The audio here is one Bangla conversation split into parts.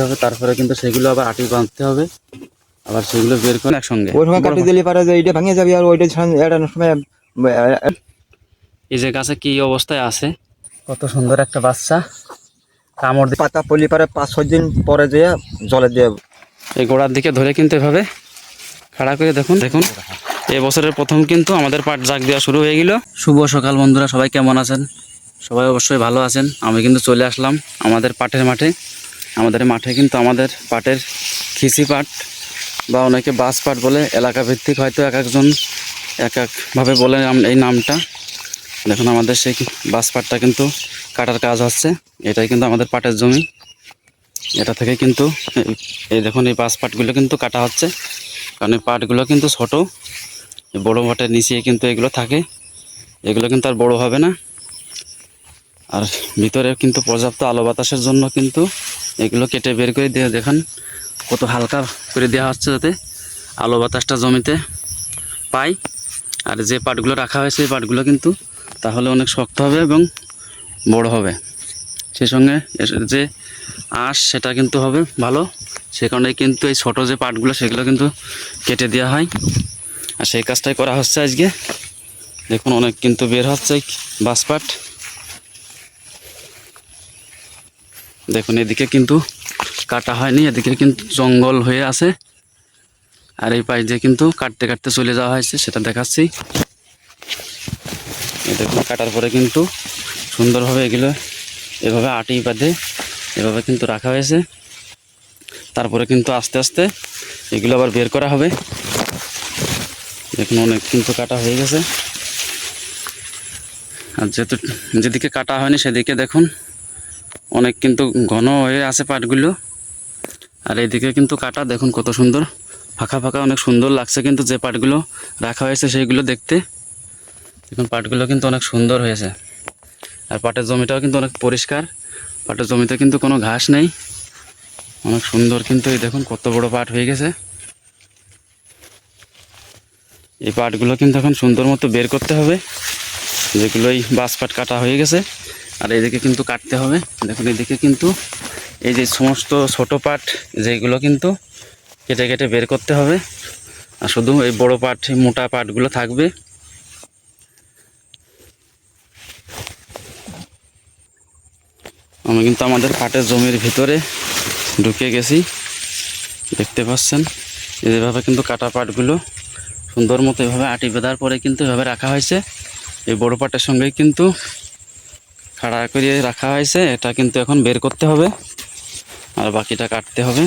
হবে, তারপরে কিন্তু সেগুলো আবার আটি বাঁধতে হবে, আবার সেগুলো বের করে একসঙ্গে ওই সময় কাটি দিলে পারে যে এইটা ভেঙে যাবে আর ওইটা এড়ানোর সময় এই যে গাছে কি অবস্থায় আছে, কত সুন্দর একটা বাচ্চা কামড় দিয়ে পাতা পড়লে পারে 5-6 দিন পরে যে জলে দিয়ে এই গোড়ার দিকে ধরে কিন্তু এভাবে খাড়া করে দেখুন দেখুন এই বছরের প্রথম কিন্তু আমাদের পাট জাগ দেওয়া শুরু হয়ে গেল। শুভ সকাল বন্ধুরা, সবাই কেমন আছেন? সবাই অবশ্যই ভালো আছেন। আমি কিন্তু চলে আসলাম আমাদের পাটের মাঠে। আমাদের মাঠে কিন্তু আমাদের পাটের খিসি পাট বা অনেকে বাস পাট বলে, এলাকা ভিত্তিক হয়তো এক একজন এক একভাবে বলে এই নামটা। দেখুন আমাদের সেই বাস পাটটা কিন্তু কাটার কাজ হচ্ছে। এটাই কিন্তু আমাদের পাটের জমি। এটা থেকে কিন্তু এই দেখুন এই বাস পাটগুলো কিন্তু কাটা হচ্ছে, কারণ এই পাটগুলো কিন্তু ছোট, বড় পাটের নিচে কিন্তু এগুলো থাকে, এগুলো কিন্তু আর বড় হবে না। আর ভিতরে কিন্তু পর্যাপ্ত আলো বাতাসের জন্য কিন্তু এগুলো কেটে বের করে দিয়ে দেখেন কত হালকা করে দেওয়া হচ্ছে, যাতে আলো বাতাসটা জমিতে পায়। আর যে পাটগুলো রাখা হয়েছে এই পাটগুলো কিন্তু তাহলে অনেক শক্ত হবে এবং বড় হবে, সেই সঙ্গে যে আঁশ সেটা কিন্তু হবে ভালো। সে কারণে কিন্তু এই ছোটো যে পাটগুলো সেগুলো কিন্তু কেটে দেওয়া হয়, আর সেই কাজটাই করা হচ্ছে আজকে। দেখুন অনেক কিন্তু বের হচ্ছে বাস পাট। দেখুন এদিকে কিন্তু কাটা হয়নি, এদিকে কিন্তু জঙ্গল হয়ে আছে, আর এই পাশ দিয়ে কিন্তু কাটতে কাটতে চলে যাওয়া হয়েছে, সেটা দেখাচ্ছি। দেখুন কাটার পরে কিন্তু সুন্দরভাবে এগুলো এভাবে আটি বাঁধে এভাবে কিন্তু রাখা হয়েছে। তারপরে কিন্তু আস্তে আস্তে এগুলো আবার বের করা হবে। দেখুন অনেক কিন্তু কাটা হয়ে গেছে, আর যেদিকে কাটা হয়নি সেদিকে দেখুন অনেক কিন্তু ঘন হয়ে আছে পাটগুলো। আর এইদিকে কিন্তু কাটা, দেখুন কত সুন্দর ফাঁকা ফাঁকা, অনেক সুন্দর লাগছে কিন্তু যে পাটগুলো রাখা হয়েছে সেইগুলো দেখতে। দেখুন পাটগুলো কিন্তু অনেক সুন্দর হয়েছে, আর পাটের জমিটাও কিন্তু অনেক পরিষ্কার। পাটের জমিতে কিন্তু কোনো ঘাস নেই, অনেক সুন্দর। কিন্তু এই দেখুন কত বড় পাট হয়ে গেছে। এই পাটগুলো কিন্তু এখন সুন্দর মতো বের করতে হবে, যেগুলোই বাস পাট কাটা হয়ে গেছে। আর এইদিকে কিন্তু কাটতে হবে। দেখুন এইদিকে কিন্তু এই যে সমস্ত ছোট পাট যেগুলো কিন্তু কেটে কেটে বের করতে হবে, আর শুধু এই বড় পাট মোটা পাটগুলো থাকবে। আমি কিন্তু আমাদের পাটের জমির ভিতরে ঢুকে গেছি, দেখতে পাচ্ছেন। এইভাবে কিন্তু কাটা পাটগুলো সুন্দর মতো এভাবে আটি বেঁধার পরে কিন্তু এভাবে রাখা হয়েছে। এই বড় পাটের সঙ্গেই কিন্তু খাড়া করিয়ে রাখা হয়েছে, এটা কিন্তু এখন বের করতে হবে আর বাকিটা কাটতে হবে।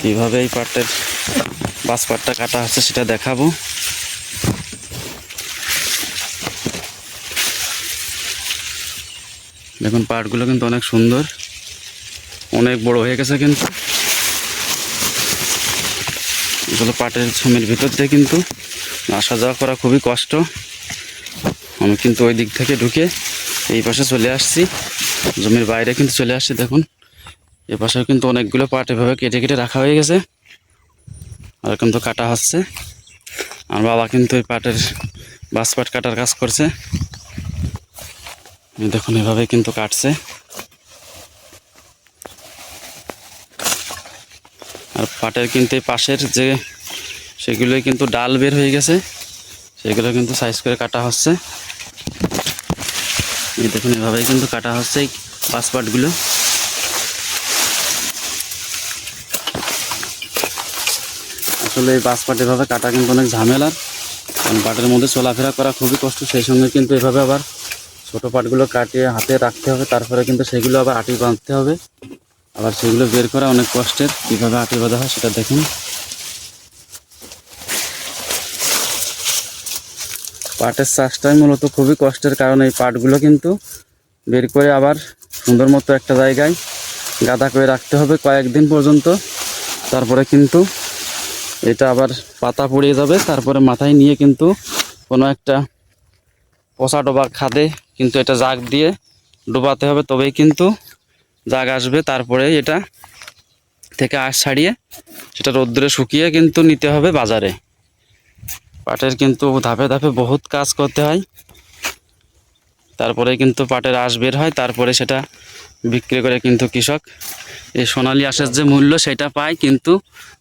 কীভাবে এই পাটের বাস পাটটা কাটা হচ্ছে সেটা দেখাবো। দেখুন পাটগুলো কিন্তু অনেক সুন্দর, অনেক বড় হয়ে গেছে। কিন্তু এগুলো পাটের জমির ভিতর দিয়ে কিন্তু আসা যাওয়া করা খুবই কষ্ট। আমি কিন্তু ওই দিক থেকে ঢুকে এই পাশে চলে আসছি, জমির বাইরে কিন্তু চলে আসছি। দেখুন এ পাশেও কিন্তু অনেকগুলো পাট এভাবে কেটে কেটে রাখা হয়ে গেছে, আর কিন্তু কাটা হচ্ছে। আর বাবা কিন্তু এই পাটের বাস পাট কাটার কাজ করছে। দেখুন এভাবে কিন্তু কাটছে। আর পাটের কিন্তু এই পাশের যে সেগুলোই কিন্তু ডাল বের হয়ে গেছে, সেগুলো কিন্তু সাইজ করে কাটা হচ্ছে। এই দেখুন এভাবেই কিন্তু কাটা হচ্ছে এই বাস পাটগুলো। আসলে এই বাস পাট এভাবে কাটা কিন্তু অনেক ঝামেলার, কারণ পাটের মধ্যে চলাফেরা করা খুবই কষ্ট। সেই সঙ্গে কিন্তু এভাবে আবার ছোটো পাটগুলো কাটিয়ে হাতে রাখতে হবে, তারপরে কিন্তু সেগুলো আবার আটি বাঁধতে হবে, আবার সেগুলো বের করা অনেক কষ্টের। কীভাবে আটি বাঁধা হয় সেটা দেখুন। পাটের চাষটাই মূলত খুবই কষ্টের, কারণ এই পাটগুলো কিন্তু বের করে আবার সুন্দর মতো একটা জায়গায় গাদা করে রাখতে হবে কয়েকদিন পর্যন্ত। তারপরে কিন্তু এটা আবার পাতা পড়িয়ে যাবে, তারপরে মাথায় নিয়ে কিন্তু কোনো একটা পচা ডোবা খাদে কিন্তু এটা জাগ দিয়ে ডোবাতে হবে, তবেই কিন্তু জাগ আসবে। তারপরে এটা থেকে আঁশ ছাড়িয়ে সেটা রোদ্দুরে শুকিয়ে কিন্তু নিতে হবে বাজারে। পাটের কিন্তু ধাপে ধাপে বহুত কাজ করতে হয়, তারপরে কিন্তু পাটের আঁশ বের হয়, তারপরে সেটা বিক্রি করে কিন্তু কৃষক এই সোনালী আঁশের যে মূল্য সেটা পায়, কিন্তু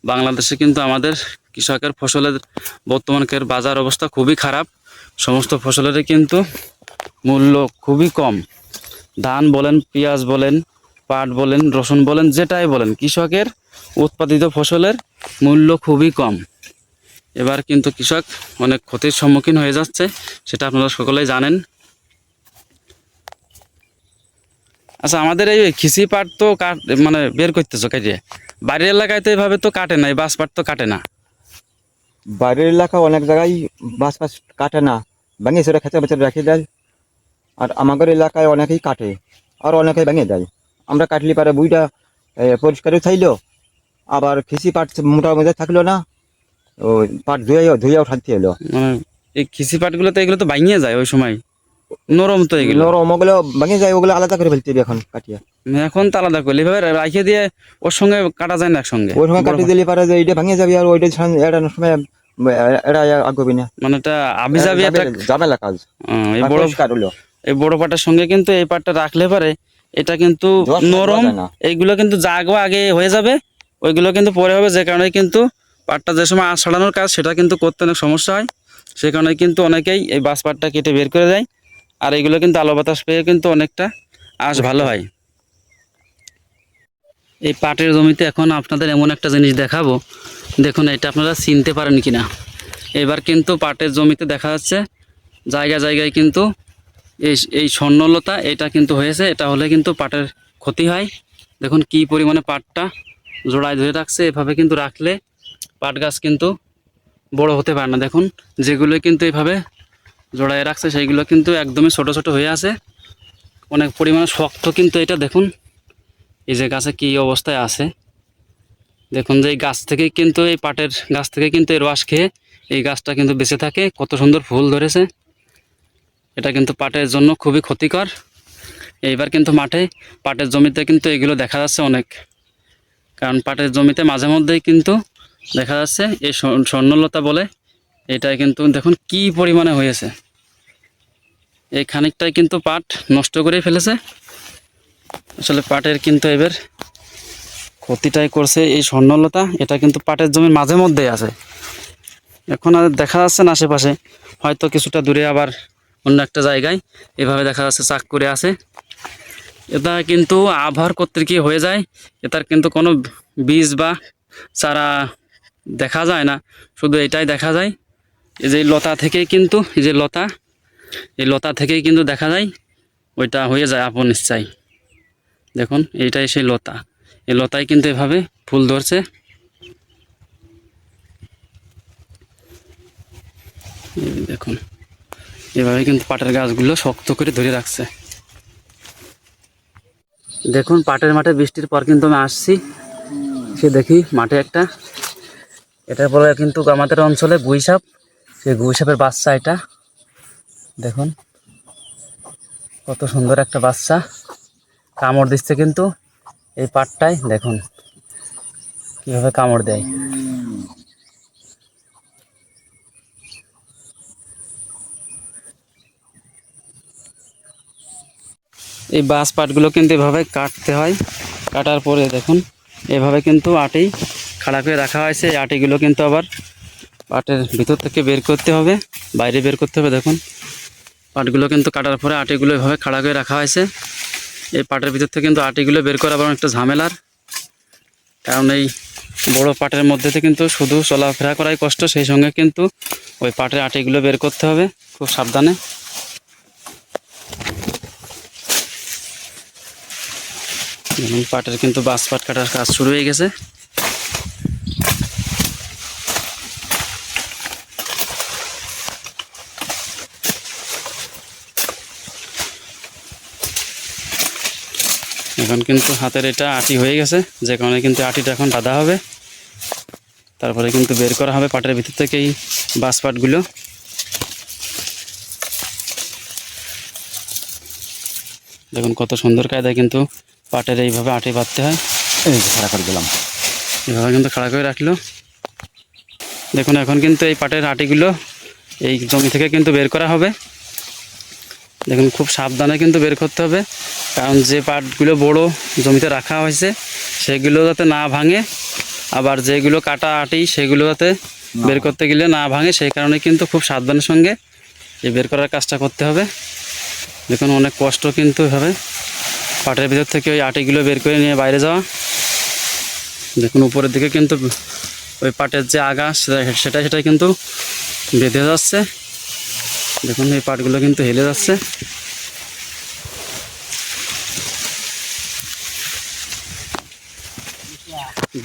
বাংলাদেশে কিন্তু আমাদের কৃষকের ফসলের বর্তমানকার বাজার অবস্থা খুবই খারাপ। সমস্ত ফসলেরই কিন্তু মূল্য খুবই কম। ধান বলেন, পেঁয়াজ বলেন, পাট বলেন, রসুন বলেন, যেটাই বলেন, কৃষকের উৎপাদিত ফসলের মূল্য খুবই কম। এবার কিন্তু কৃষক অনেক ক্ষতির সম্মুখীন হয়ে যাচ্ছে, সেটা আপনারা সকলেই জানেন। আচ্ছা, আমাদের এই খিসি পাট তো মানে বের করতেছো কাটিয়ে, বাড়ির এলাকায় তো এভাবে তো কাটে না, এই বাঁশ পাট তো কাটে না। বাইরের এলাকা অনেক জায়গায় বাঁশ ফাঁস কাটে না, ভেঙে সেটা খেঁচে বেঁচে রেখে দেয়। আর আমাদের এলাকায় অনেকেই কাটে আর অনেকেই ভেঙে দেয়। আমরা কাটলি পারে বুইটা পরিষ্কারও চাইলো, আবার খিসি পাট মোটার মধ্যে থাকলো না, ওই পাট ধুয়েও শান্তি এলো। মানে এই খিসি পাটগুলো তো এগুলো তো ভাঙিয়ে যায় ওই সময়, নরম তো এগুলো। নরম ওগুলো ভেঙে যায়, ওগুলো আলাদা করে ফেলতে হবে এখন কাটিয়ে। এখন তো আলাদা করলে এভাবে রাখিয়ে দিয়ে ওর সঙ্গে কাটা যায় না একসঙ্গে। ওই সময় কাটিয়ে দিলে পারে যে এইটা ভেঙে যাবে, আর ওইটা এড়ানোর সময় এরা আগবি না, মানে এটা আবি যাবি একটা ঝামেলা কাজ। এই আর বড় পরিষ্কার হলো এই বড় পাটের সঙ্গে কিন্তু এই পাটটা রাখলে পারে এটা কিন্তু জোয়ার নরম, যায় না। এইগুলো কিন্তু জাগো আগে হয়ে যাবে, ওইগুলো কিন্তু পরে হবে। যে কারণে কিন্তু পাটটা যে সময় আঁশ ছাড়ানোর কাজ সেটা কিন্তু করতে অনেক সমস্যা হয়। সে কারণে কিন্তু অনেকেই এই বাঁশ পাটটা কেটে বের করে দেয়, আর এগুলো কিন্তু আলো বাতাস পেয়ে কিন্তু অনেকটা আঁশ ভালো হয়। এই পাটের জমিতে এখন আপনাদের এমন একটা জিনিস দেখাবো, দেখুন এটা আপনারা চিনতে পারেন কিনা। এবার কিন্তু পাটের জমিতে দেখা যাচ্ছে জায়গায় জায়গায় কিন্তু এই স্বর্ণলতা এটা কিন্তু হয়েছে। এটা হলে কিন্তু পাটের ক্ষতি হয়। দেখুন কি পরিমাণে পাটটা জোড়ায় ধরে রাখছে। এভাবে কিন্তু রাখলে পাট গাছ কিন্তু বড় হতে পারে না। দেখুন যেগুলো কিন্তু এভাবে জোড়ায় রাখছে সেইগুলো কিন্তু একদমই ছোট ছোট হয়ে আছে, অনেক পরিমাণে শক্ত কিন্তু এটা। দেখুন এই যে গাছে কী অবস্থায় আছে, দেখুন যে এই গাছ থেকেই কিন্তু এই পাটের গাছ থেকে কিন্তু এই রস খেয়ে এই গাছটা কিন্তু বেঁচে থাকে। কত সুন্দর ফুল ধরেছে, এটা কিন্তু পাটের জন্য খুবই ক্ষতিকর। এইবার কিন্তু মাঠে পাটের জমিতে কিন্তু এগুলো দেখা যাচ্ছে অনেক, কারণ পাটের জমিতে মাঝে মধ্যেই কিন্তু দেখা যাচ্ছে এই স্বর্ণলতা বলে এটাই কিন্তু দেখুন কি পরিমাণে হয়েছে। এই খানিকটাই কিন্তু পাট নষ্ট করে ফেলেছে। আসলে পাটের কিন্তু এবার ক্ষতিটাই করছে এই স্বর্ণলতা। এটা কিন্তু পাটের জমির মাঝে মধ্যেই আছে, এখন আর দেখা যাচ্ছে না আশেপাশে, হয়তো কিছুটা দূরে আবার অন্য একটা জায়গায় এভাবে দেখা যাচ্ছে চাক করে আছে। এটা কিন্তু আবহাওয়ার কর্তৃক হয়ে যায়, এটার কিন্তু কোনো বীজ বা চারা দেখা যায় না, শুধু এটাই দেখা যায়। এই যে লতা থেকেই কিন্তু এই যে লতা, এই লতা থেকেই কিন্তু দেখা যায় ওইটা হয়ে যায় আপন ইচ্ছাই। দেখুন এইটাই সেই লতা, এই লতায় কিন্তু এভাবে ফুল ধরছে। দেখুন এভাবে কিন্তু পাটের গাছগুলো শক্ত করে ধরে রাখছে। দেখুন পাটের মাঠে বৃষ্টির পর কিন্তু আমি আসছি, সে দেখি মাঠে একটা, এটার পরে কিন্তু আমাদের অঞ্চলে গুইসাপ, সেই গুইসাপের বাচ্চা এটা। দেখুন কত সুন্দর একটা বাচ্চা কামড় দিচ্ছে কিন্তু এই পাটটায়, দেখুন কীভাবে কামড় দেয়। এই বাঁশ পাটগুলো কিন্তু এভাবে কাটতে হয়, কাটার পরে দেখুন এভাবে কিন্তু আটি খাড়া করে রাখা হয়েছে। এই আটিগুলো কিন্তু আবার পাটের ভিতর থেকে বের করতে হবে, বাইরে বের করতে হবে। দেখুন পাটগুলো কিন্তু কাটার পরে আটিগুলো এভাবে খাড়া করে রাখা হয়েছে। এই পাটের ভিতর থেকে কিন্তু আটিগুলো বের করা আবার একটা ঝামেলার, কারণ এই বড় পাটের মধ্যে থেকে কিন্তু শুধু চলাফেরা করাই কষ্ট, সেই সঙ্গে কিন্তু ওই পাটের আটিগুলো বের করতে হবে খুব সাবধানে। পাটের কিন্তু বাঁশ পাট কাটার কাজ শুরু হয়ে গেছে। এখন কিন্তু হাতের এটা আটি হয়ে গেছে, যে কারণে কিন্তু আটিটা এখন বাঁধা হবে, তারপরে কিন্তু বের করা হবে পাটের ভিতর থেকে এই বাঁশ পাটগুলো। দেখুন কত সুন্দর কায়দায় কিন্তু পাটের এইভাবে আটি বাঁধতে হয়। এই যে খাড়া করে দিলাম, এভাবে কিন্তু খাড়া করে রাখলো। দেখুন এখন কিন্তু এই পাটের আটিগুলো এই জমি থেকে কিন্তু বের করা হবে। দেখুন খুব সাবধানে কিন্তু বের করতে হবে, কারণ যে পাটগুলো বড় জমিতে রাখা হয়েছে সেগুলো যাতে না ভাঙে, আবার যেগুলো কাটা আটি সেগুলো যাতে বের করতে গেলে না ভাঙে, সেই কারণে কিন্তু খুব সাবধানের সঙ্গে এই বের করার কাজটা করতে হবে। দেখুন অনেক কষ্ট কিন্তু এভাবে পাটের ভিতর থেকে ওই আটিগুলো বের করে নিয়ে বাইরে যাওয়া। দেখুন উপরের দিকে কিন্তু ওই পাটের যে আগা সেটাই কিন্তু বেঁধে যাচ্ছে। দেখুন এই পাটগুলো কিন্তু হেলে যাচ্ছে।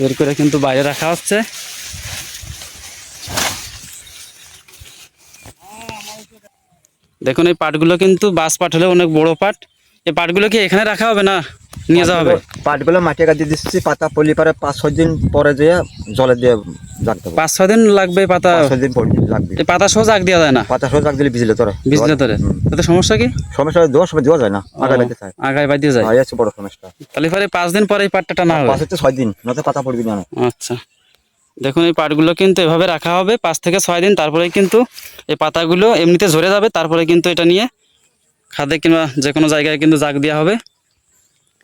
বের করে কিন্তু বাইরে রাখা হচ্ছে। দেখুন এই পাটগুলো কিন্তু বাস পাট হলে অনেক বড় পাট। এই পাটগুলো কি এখানে রাখা হবে না নিয়ে যাওয়া হবে? পাটগুলো মাটি কাটিয়ে দিচ্ছি, পাতা পলি পারে 5-6 দিন পরে যেয়ে জলে দিয়ে জাগ দেবো। 5-6 দিন লাগবে পাতা? 5-6 দিন পরে লাগবে। এই পাতা সহ জাগ দেওয়া যায় না? পাতা সহ জাগ দিলে ভিজলে তোরে তাতে সমস্যা কি? সমস্যা দেওয়া যায় না, আগায় বাঁধতে চায়, আগায় বাদ দিয়ে যায়। এই হচ্ছে বড় সমস্যা। তাহলে পরে 5 দিন পরে এই পাটটা টানা হবে? 5-6 দিন, নয়তো পাতা পড়বি না। আচ্ছা, দেখুন এই পাটগুলো কিন্তু এভাবে রাখা হবে 5 থেকে 6 দিন, তারপরে কিন্তু এই পাতাগুলো এমনিতে ঝরে যাবে। তারপরে কিন্তু এটা নিয়ে খাদে কিংবা যে কোনো জায়গায় কিন্তু জাগ দেওয়া হবে।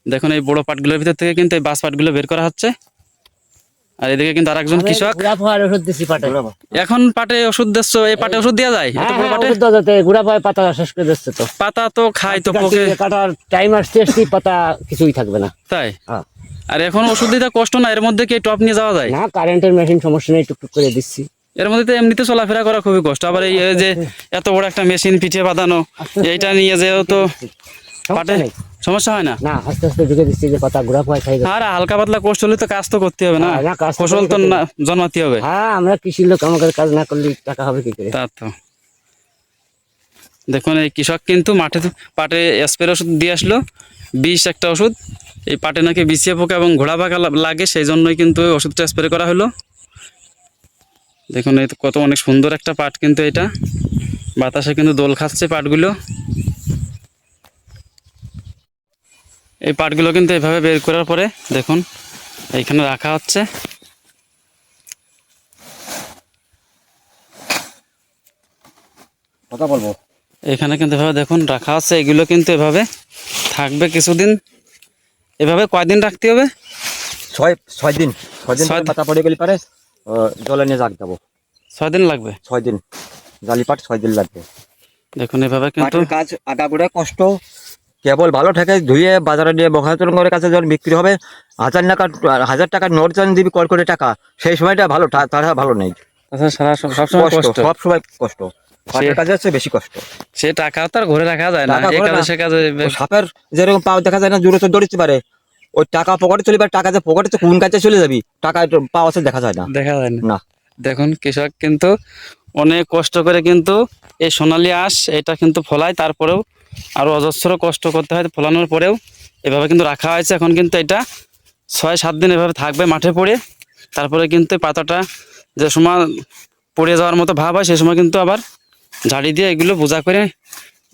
দেখুন এই বড় পাটগুলোর ভিতর থেকে কিন্তু এই বাস পাটগুলো বের করা হচ্ছে। আর এদিকে কিন্তু আরেকজন কৃষক ওষুধ দিচ্ছি পাটে। এখন পাটে ওষুধ দিচ্ছ? এই পাটে ওষুধ দেওয়া যায়? এত বড় পাটে গুড়া পায়ে পাতা শেষ করে দিচ্ছে তো। পাতা তো খায় তো পোকে। কাটার টাইম আসছে, পাতা কিছুই থাকবে না। তাই? হ্যাঁ। আর এখন ওষুধ দিতে কষ্ট না? এর মধ্যে কি টপ নিয়ে যাওয়া যায়? না, কারেন্টের মেশিন সমস্যা নেই, টুকটুক করে দিচ্ছি। এর মধ্যে তো এমনিতে চলাফেরা করা খুবই কষ্ট, আবার এই যে এত বড় একটা মেশিন পিঠে বাঁধানো, এইটা নিয়ে যেও তো পাটে সমস্যা হয় না? না, আস্তে আস্তে ঢুকে দিচ্ছি যে পাতা গুড়া পায়ে খাই। আর হালকা পাতলা কষ্ট হলে তো কাজ তো করতে হবে না, ফসল তো জন্মাতে হবে। হ্যাঁ, আমরা কৃষির লোক, আমাদের কাজ না করলে টাকা হবে কি করে? তা তো। দেখুন এই কৃষক কিন্তু পাটে স্প্রে ওষুধ দিয়ে আসলো, 20 একটা ওষুধ। এই পাটে নাকি বিছিয়ে পোকা এবং ঘোড়া পাকা লাগে, সেই জন্যই কিন্তু ওই ওষুধটা স্প্রে করা হলো। দেখুন এই কত অনেক সুন্দর একটা পাট, কিন্তু এটা বাতাসে কিন্তু দোল খাচ্ছে পাটগুলো। এই পাটগুলো কিন্তু এভাবে বের করার পরে দেখুন এইখানে রাখা হচ্ছে। কথা বলবো, এখানে কিন্তু এভাবে দেখুন রাখা আছে। এগুলো কিন্তু এভাবে থাকবে কিছুদিন। এভাবে কয়দিন রাখতে হবে? 6 দিন। 6 দিন পাতা পড়ে গেলে পারে জলে নিয়ে জাগ দেবো। 6 দিন লাগবে? 6 দিন, জালি পাট 6 দিন লাগবে। দেখুন এভাবে কিন্তু কাজ আগাগোড়া কষ্ট। কেবল ভালো থাকে ধুয়ে বাজারে নিয়ে বখাচরণের কাছে যখন বিক্রি হবে 1000 টাকার নোট যখন দিবি কর করে টাকা, সেই সময়টা ভালো, তারা ভালো নেই। তাছাড়া সবসময় কষ্ট, সব সময় কষ্ট। পাটের কাজে হচ্ছে বেশি কষ্ট। সে টাকা তো আর ঘরে রাখা যায় না, এই কাজে সে কাজে। সাপের যেরকম পাও দেখা যায় না, জোরে তো দৌড়তে পারে, ওই টাকা পকেটে চলে পারে, টাকা যে পকেটে কোন কাজে চলে যাবি, টাকা পাওয়া আছে দেখা যায় না। না। দেখুন কৃষক কিন্তু অনেক কষ্ট করে কিন্তু এই সোনালী আঁশ এটা কিন্তু ফলায়, তারপরেও আরো অজস্র কষ্ট করতে হয় ফলানোর পরেও এভাবে কিন্তু রাখা হয়েছে। এখন কিন্তু এটা 6-7 দিন এভাবে থাকবে মাঠে পড়ে। তারপরে কিন্তু পাতাটা যে সময় পড়ে যাওয়ার মতো ভাব হয়, সেই সময় কিন্তু আবার ঝাড়ি দিয়ে এগুলো বোঝা করে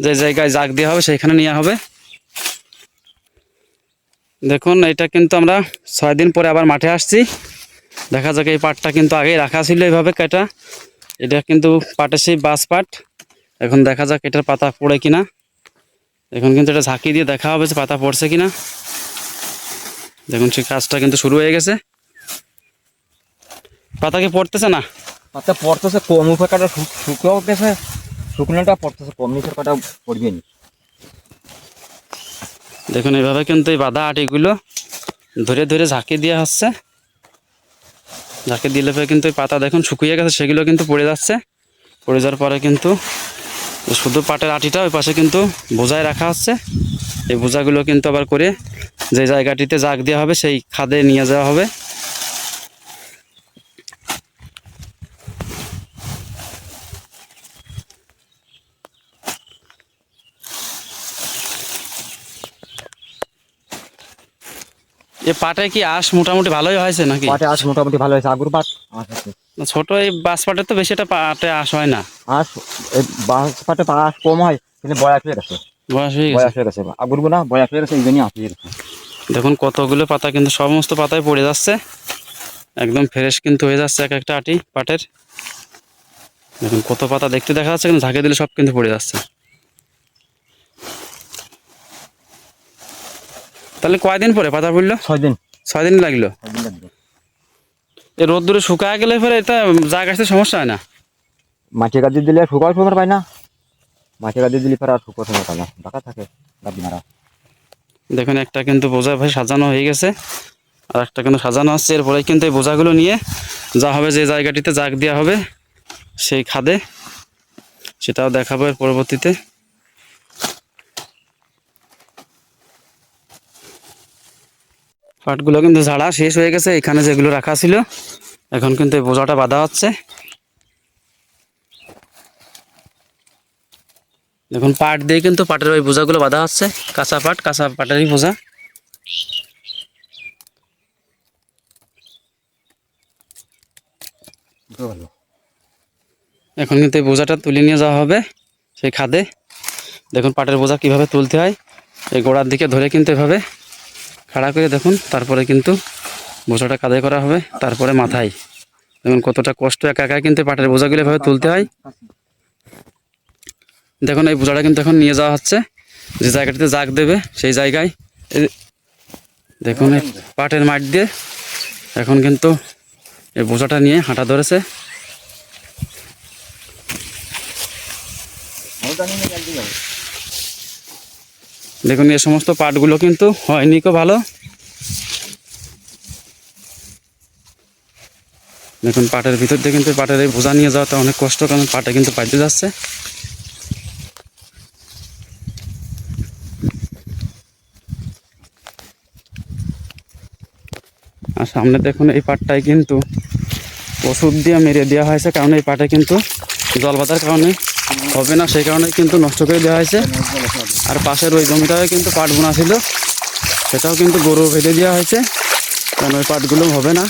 যে জায়গায় জাগ দেওয়া হবে সেখানে নেওয়া হবে। দেখুন এটা কিন্তু আমরা 6 দিন পরে আবার মাঠে আসছি। দেখা যাক এই পাটটা কিন্তু আগেই রাখা ছিল এইভাবে কাটা। এটা কিন্তু পাটের সেই বাস পাট। এখন দেখা যাক এটার পাতা পড়ে কিনা। এখন কিন্তু এটা ঝাঁকি দিয়ে দেখা হবে যে পাতা পড়ছে কিনা। দেখুন সেই কাজটা কিন্তু শুরু হয়ে গেছে। পাতা কি পড়তেছে না? পাতা পড়তেছে কম, উপর কাটা শুকিয়েও গেছে, শুকনোটা পড়তেছে কম, নিচের কাটা পড়বে না। দেখুন এইভাবে কিন্তু এই বাঁধা আটিগুলো ধরে ধরে ঝাঁকি দেওয়া হচ্ছে। ঝাঁকি দিলে পরে কিন্তু এই পাতা দেখুন শুকিয়ে গেছে, সেগুলো কিন্তু পড়ে যাচ্ছে। পড়ে যাওয়ার পরে কিন্তু শুধু পাটের আটিটা ওই পাশে কিন্তু বোঝায় রাখা হচ্ছে। এই বোঝাগুলো কিন্তু আবার করে যে জায়গাটিতে জাগ দেওয়া হবে সেই খাদে নিয়ে যাওয়া হবে। এ পাটে কি আঁশ মোটামুটি ভালোই হয়েছে নাকি? পাটে আঁশ মোটামুটি ভালো হয়েছে, আগুর পাট আঁশ আছে। ছোট এই বাঁশ পাটে তো বেশি একটা পাটে আঁশ হয় না। আঁশ এই বাঁশ পাটে আঁশ কম হয়, কিন্তু বয়স হয়ে গেছে। বয়স হয়ে গেছে। বয়স হয়ে গেছে, আগুর না বয়স হয়ে গেছে, এই জন্যই আঁশ হয়ে গেছে। দেখুন কতগুলো পাতা কিন্তু সমস্ত পাতায় পড়ে যাচ্ছে, একদম ফ্রেশ কিন্তু হয়ে যাচ্ছে এক একটা আটি পাটের। দেখুন কত পাতা দেখতে দেখা যাচ্ছে, কিন্তু ঝাঁকে দিলে সব কিন্তু পড়ে যাচ্ছে। তাহলে কয়দিন পরে পাতা পড়লো? 6 দিন। 6 দিন লাগলো। 6 দিন লাগবে। এই রোদ্দুরে শুকায় গেলে পরে এটা জাগ আসতে সমস্যা হয় না? মাটি গাদি দিলে শুকার সময় পায় না, মাটি গাদি দিলে পরে আর শুকার সময় পায় না, বাঁকা থাকে আপনারা। দেখুন একটা কিন্তু বোঝা ভাই সাজানো হয়ে গেছে, আর একটা কিন্তু সাজানো আসছে। এরপরে কিন্তু এই বোঝাগুলো নিয়ে যা হবে, যে জায়গাটিতে জাগ দেওয়া হবে সেই খাদে, সেটাও দেখাবো এর পরবর্তীতে। পাটগুলো কিন্তু ঝাড়া শেষ হয়ে গেছে, এখানে যেগুলো রাখা ছিল এখন কিন্তু এই বোঝাটা বাঁধা হচ্ছে। দেখুন পাট দিয়ে কিন্তু পাটের ওই বোঝাগুলো বাঁধা হচ্ছে, কাঁচা পাটেরই বোঝা। এখন কিন্তু এই বোঝাটা তুলে নিয়ে যাওয়া হবে সেই খাদে। দেখুন পাটের বোঝা কিভাবে তুলতে হয়, এই গোড়ার দিকে ধরে কিন্তু এভাবে খাড়া করে দেখুন, তারপরে কিন্তু বোঝাটা কাঁধে করা হবে, তারপরে মাথায়। দেখুন কতটা কষ্ট, একা একা কিন্তু পাটের বোঝাগুলো এভাবে তুলতে হয়। দেখুন এই বোঝাটা কিন্তু এখন নিয়ে যাওয়া হচ্ছে যে জায়গাটিতে জাগ দেবে সেই জায়গায়। দেখুন এই পাটের মাঠ দিয়ে এখন কিন্তু এই বোঝাটা নিয়ে হাঁটা ধরেছে। দেখুন এই সমস্ত পাটগুলো কিন্তু হয়নি কো ভালো। দেখুন পাটের ভিতর দিয়ে কিন্তু পাটের এই বোঝা নিয়ে যাওয়াটা অনেক কষ্ট, কারণ পাটে কিন্তু পাইতে যাচ্ছে। আর সামনে দেখুন এই পাটটায় কিন্তু ওষুধ দিয়ে মেরে দেওয়া হয়েছে, কারণ এই পাটে কিন্তু জল বাঁধার কারণে হবে না, সেই কারণে কিন্তু নষ্ট করে দেওয়া হয়েছে। আর পাশের ওই জমিটায় কিন্তু পাট বোনা ছিল, সেটাও কিন্তু গরু বেঁধে দেওয়া হয়েছে, কারণ ওই পাটগুলো হবে না।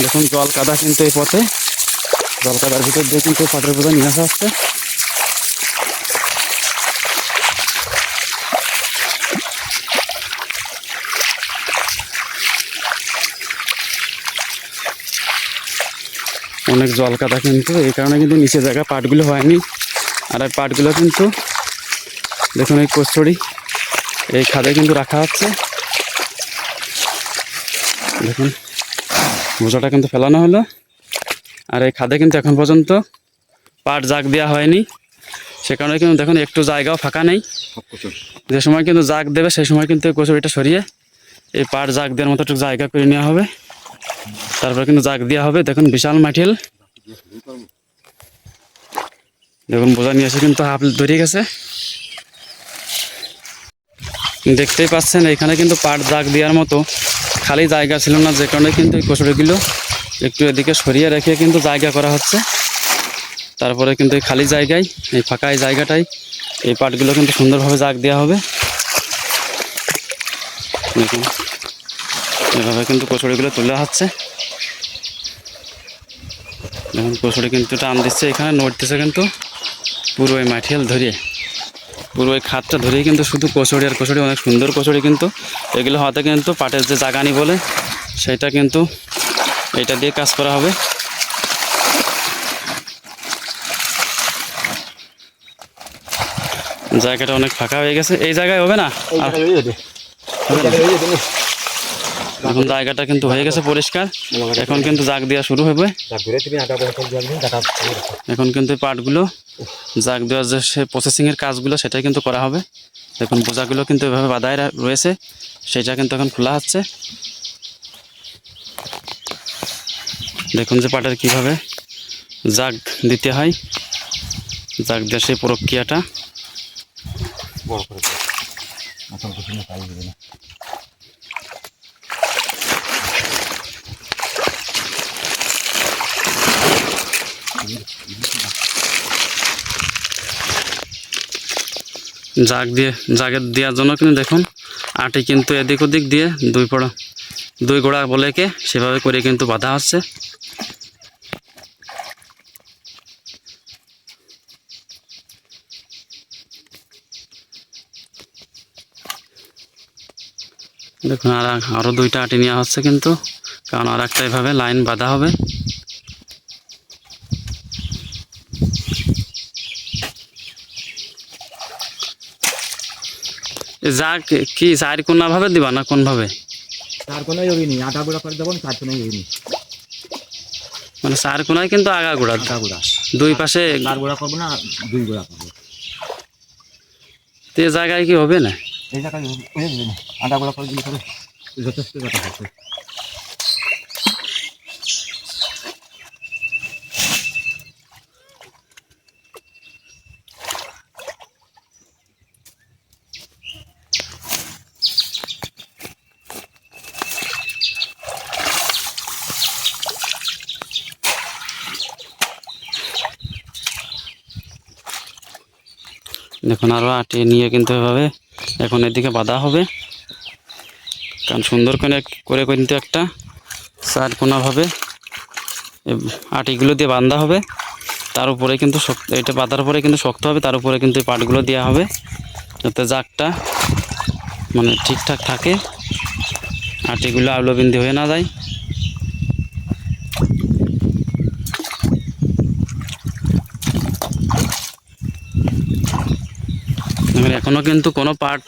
দেখুন জল কাদা কিন্তু এই পথে, জল কাদার ভিতর দিয়ে কিন্তু পাটের বোঝা নিয়ে আসা হচ্ছে। অনেক জল কাদা কিন্তু, এই কারণে কিন্তু নিচে জায়গা পাটগুলো হয়নি। আর এই পাটগুলো কিন্তু দেখুন এই কচুরি এই খাদে কিন্তু রাখা হচ্ছে। দেখুন বোঝাটা কিন্তু ফেলানো হলো, আর এই খাদে কিন্তু এখন পর্যন্ত পাট জাগ দেওয়া হয়নি, সে কারণে কিন্তু দেখুন একটু জায়গাও ফাঁকা নেই। যে সময় কিন্তু জাগ দেবে সেই সময় কিন্তু এই কচুরিটা সরিয়ে এই পাট জাগ দেওয়ার মতো একটু জায়গা করে নেওয়া হবে, তারপরে কিন্তু জাগ দেওয়া হবে। দেখুন বিশাল মাঠিল, দেখুন বোঝা নিয়ে এসে কিন্তু হাফ ধরে গেছে। দেখতেই পাচ্ছেন এখানে কিন্তু পাট জাগ দেওয়ার মতো খালি জায়গা ছিল না, যে কারণে কিন্তু এই কচুরিগুলো একটু এদিকে সরিয়ে রেখে কিন্তু জায়গা করা হচ্ছে। তারপরে কিন্তু এই খালি জায়গায়, এই ফাঁকা এই জায়গাটাই এই পাটগুলো কিন্তু সুন্দরভাবে জাগ দেওয়া হবে। দেখুন এভাবে কিন্তু কচুরিগুলো তোলা হচ্ছে। দেখুন কচুরি কিন্তু টান দিচ্ছে, এখানে নড়তেছে কিন্তু পুরো এই মাটিয়াল ধরিয়ে, পুরো এই খাতটা ধরেই কিন্তু শুধু কচুরি আর কচুরি, অনেক সুন্দর কচুরি কিন্তু এগুলো হয়তো কিন্তু পাটের যে জাগানি বলে সেটা কিন্তু এটা দিয়ে কাজ করা হবে। জায়গাটা অনেক ফাঁকা হয়ে গেছে, এই জায়গায় হবে না, এখন জায়গাটা কিন্তু হয়ে গেছে পরিষ্কার, এখন কিন্তু জাগ দেওয়া শুরু হবে। এখন কিন্তু পাটগুলো জাগ দেওয়ার যে সে প্রসেসিংয়ের কাজগুলো সেটাই কিন্তু করা হবে। দেখুন বোঝাগুলো কিন্তু এভাবে বাঁধায় রয়েছে, সেটা কিন্তু এখন খোলা হচ্ছে। দেখুন যে পাটের কিভাবে জাগ দিতে হয়, জাগ দেওয়ার সেই প্রক্রিয়াটা। জাগের দেওয়ার জন্য কিন্তু দেখুন আটি কিন্তু এদিক ওদিক দিয়ে দুই গোড়া বলেকে সেভাবে করে কিন্তু বাঁধা হচ্ছে। দেখুন আরও দুইটা আটি নেওয়া হচ্ছে কিন্তু, কারণ আর একটা এভাবে লাইন বাঁধা হবে। জাগ কি চার কোনা ভাবে দিবা না কোন ভাবে? চার কোনায় হইনি, আধা গুঁড়া করে দেবো, চার কোনায় হইনি। মানে চার কোনায় কিন্তু আগা গোড়া, আধা গুঁড়া, দুই পাশে। চার গুঁড়া করবো না, 2 গুঁড়া করবো। তে জায়গায় কি হবে না? এই জায়গায় হয়ে যাবে না, আধা গুঁড়া করে দিলে পরে যথেষ্ট কথা হচ্ছে। দেখুন আরও আটি নিয়ে কিন্তু এভাবে এখন এদিকে বাঁধা হবে, কারণ সুন্দর করে কিন্তু একটা চার কোনাভাবে আটিগুলো দিয়ে বাঁধা হবে। তার উপরে কিন্তু শক্ত, এটা বাঁধার পরে কিন্তু শক্ত হবে, তার উপরে কিন্তু এই পাটগুলো দেওয়া হবে যাতে জাগটা মানে ঠিকঠাক থাকে, আটিগুলো আউলবিন্দি হয়ে না যায়। এখনও কিন্তু কোনো পাট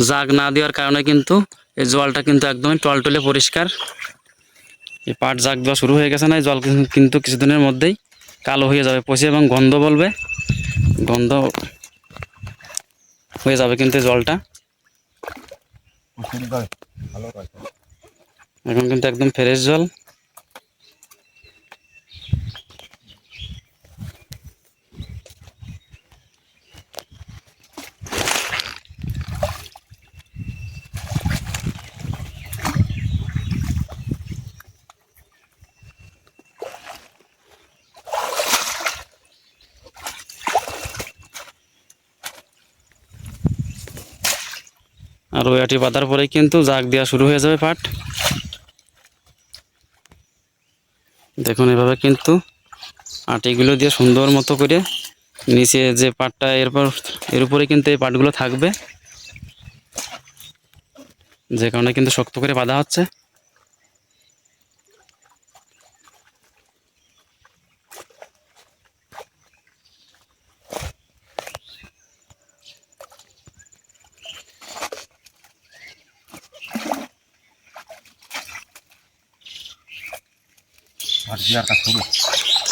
জাগ না দেওয়ার কারণে কিন্তু এই জলটা কিন্তু একদমই টলটলে পরিষ্কার। এই পাট জাগ দেওয়া শুরু হয়ে গেছে না, এই জল কিন্তু কিছুদিনের মধ্যেই কালো হয়ে যাবে, পচে এবং গন্ধ বলবে, গন্ধ হয়ে যাবে কিন্তু এই জলটা। এখন কিন্তু একদম ফ্রেশ জল। আর ওই আটি বাঁধার পরেই কিন্তু জাগ দেওয়া শুরু হয়ে যাবে পাট। দেখুন এভাবে কিন্তু আটিগুলো দিয়ে সুন্দর মতো করে নিচে যে পাটটা এর উপরে কিন্তু এই পাটগুলো থাকবে, যে কারণে কিন্তু শক্ত করে বাঁধা হচ্ছে।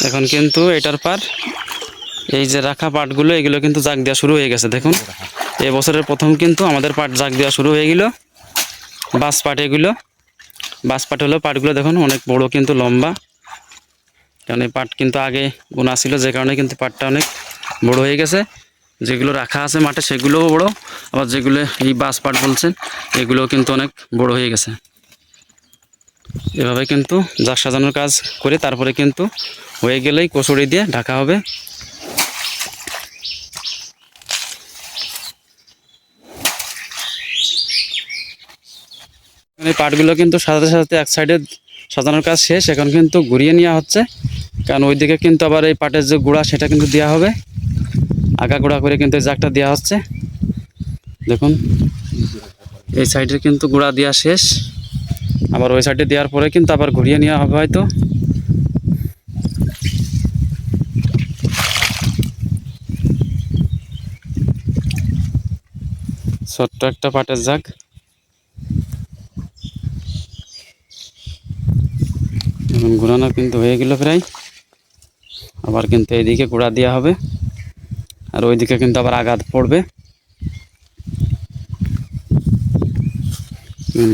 এখন কিন্তু এটার পার এই যে রাখা পাটগুলো, এগুলো কিন্তু জাগ দেওয়া শুরু হয়ে গেছে। দেখুন এই বছরের প্রথম কিন্তু আমাদের পাট জাগ দেওয়া শুরু হয়ে গেল। বাস পাট, এগুলো বাস পাট হলো পাটগুলো দেখুন অনেক বড় কিন্তু লম্বা, কারণ এই পাট কিন্তু আগে বোনা ছিল, যে কারণে কিন্তু পাটটা অনেক বড় হয়ে গেছে। যেগুলো রাখা আছে মাঠে সেগুলোও বড়, আবার যেগুলো এই বাস পাট বলছেন এগুলোও কিন্তু অনেক বড় হয়ে গেছে। এভাবে কিন্তু জাগ সাজানোর কাজ করে তারপরে কিন্তু হয়ে গেলেই কচুরি দিয়ে ঢাকা হবে। এই পাটগুলো কিন্তু সাজাতে সাজাতে এক সাইডে সাজানোর কাজ শেষ, এখন কিন্তু ঘুরিয়ে নেওয়া হচ্ছে, কারণ ওইদিকে কিন্তু আবার এই পাটের যে গুঁড়া সেটা কিন্তু দেওয়া হবে, আগা গুঁড়া করে কিন্তু এই জাগটা দেওয়া হচ্ছে। দেখুন এই সাইডে কিন্তু গুঁড়া দেওয়া শেষ, আবার ওই সাইডে দেওয়ার পরে কিন্তু আবার ঘুরিয়ে নেওয়া হবে হয়তো। ছোট্ট একটা পাটের জাগ। ঘোরানো কিন্তু হয়ে গেল প্রায়, আবার কিন্তু এইদিকে গুঁড়া দেওয়া হবে, আর ওইদিকে কিন্তু আবার আঘাত পড়বে।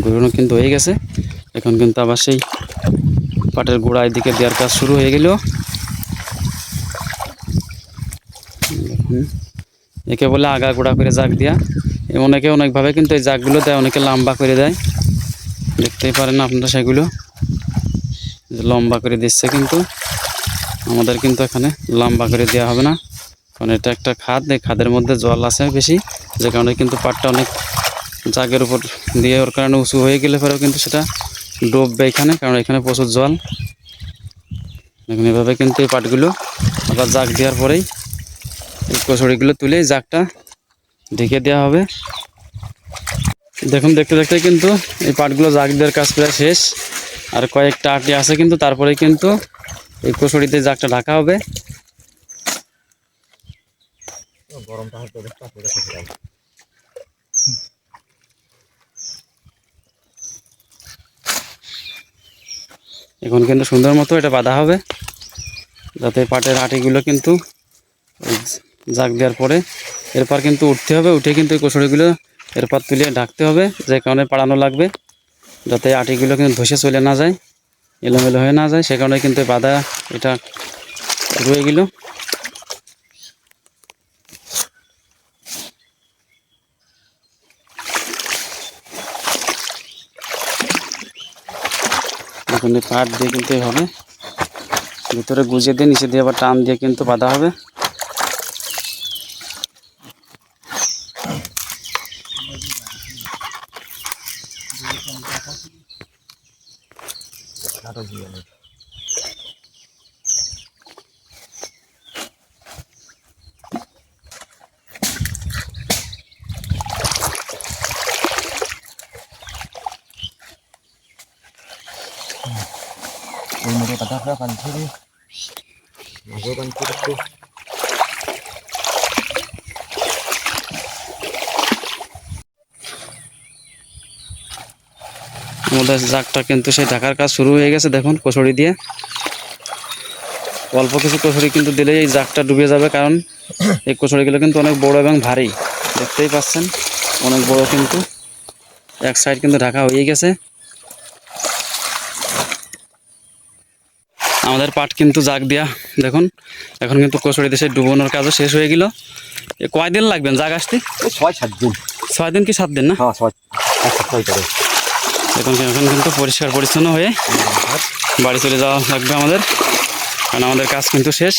ঘোরানো কিন্তু হয়ে গেছে, এখন কিন্তু আবার সেই পাটের গুঁড়া এদিকে দেওয়ার কাজ শুরু হয়ে গেল। একে বলে আগা গুঁড়া করে জাগ দেওয়া। অনেকে অনেকভাবে কিন্তু এই জাগগুলো দেয়, অনেকে লম্বা করে দেয়, দেখতেই পারেন আপনারা সেগুলো লম্বা করে দিচ্ছে, কিন্তু আমাদের কিন্তু এখানে লম্বা করে দেওয়া হবে না, কারণ এটা একটা খাদ, এই খাদের মধ্যে জল আছে বেশি, যে কারণে কিন্তু পাটটা অনেক জাগের উপর দিয়ে ওর কারণে উঁচু হয়ে গেলে পরেও কিন্তু সেটা ডুববে এখানে, কারণ এখানে প্রচুর জল। এখন এভাবে কিন্তু এই পাটগুলো আবার জাগ দেওয়ার পরেই এই কচুরিগুলো তুলে জাগটা ঢেকে দেওয়া হবে। দেখুন দেখতে দেখতে কিন্তু এই পাটগুলো জাগ দেওয়ার কাজ প্রায় শেষ, আর কয়েকটা আটি আছে কিন্তু, তারপরে কিন্তু এই কচুরিতে জাগটা ঢাকা হবে। গরমটা হয়তো এখন কিন্তু সুন্দর মতো এটা বাঁধা হবে, যাতে পাটের আটিগুলো কিন্তু ওই জাগ দেওয়ার পরে এরপর কিন্তু উঠতে হবে, উঠে কিন্তু এই কচুরিগুলো এরপর তুলে ঢাকতে হবে, যে কারণে পাড়ানো লাগবে, যাতে আটিগুলো কিন্তু ধসে চলে না যায়, এলোমেলো হয়ে না যায়, সে কারণে কিন্তু বাঁধা এটা রয়ে গেল। এখন এই পাট দিয়ে কিন্তু হবে ভিতরে গুজিয়ে দিয়ে নিচে দিয়ে আবার টান দিয়ে কিন্তু বাঁধা হবে। আমাদের জাগটা কিন্তু সেই ঢাকার কাজ শুরু হয়ে গেছে, দেখুন কচুরি দিয়ে অল্প কিছু কচুরি কিন্তু দিলেই এই জাগটা ডুবে যাবে, কারণ এই কচুরিগুলো কিন্তু অনেক বড় এবং ভারী, দেখতেই পাচ্ছেন অনেক বড়, কিন্তু এক সাইড কিন্তু ঢাকা হয়ে গেছে। আমাদের পাট কিন্তু জাগ দিয়া দেখুন এখন কিন্তু কচুরি দেশে ডুবানোর কাজও শেষ হয়ে গেল। কয়দিন লাগবেন জাগ আসতে? 6-7 দিন। 6 দিন কি 7 দিন না? হ্যাঁ 6 করে। এখন কিন্তু পরিষ্কার পরিচ্ছন্ন হয়ে বাড়ি চলে যাওয়া লাগবে আমাদের, কারণ আমাদের কাজ কিন্তু শেষ।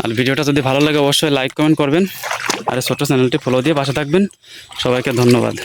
আর ভিডিওটা যদি ভালো লাগে অবশ্যই লাইক কমেন্ট করবেন, আর ছোট্ট চ্যানেলটি ফলো দিয়ে পাশে থাকবেন। সবাইকে ধন্যবাদ।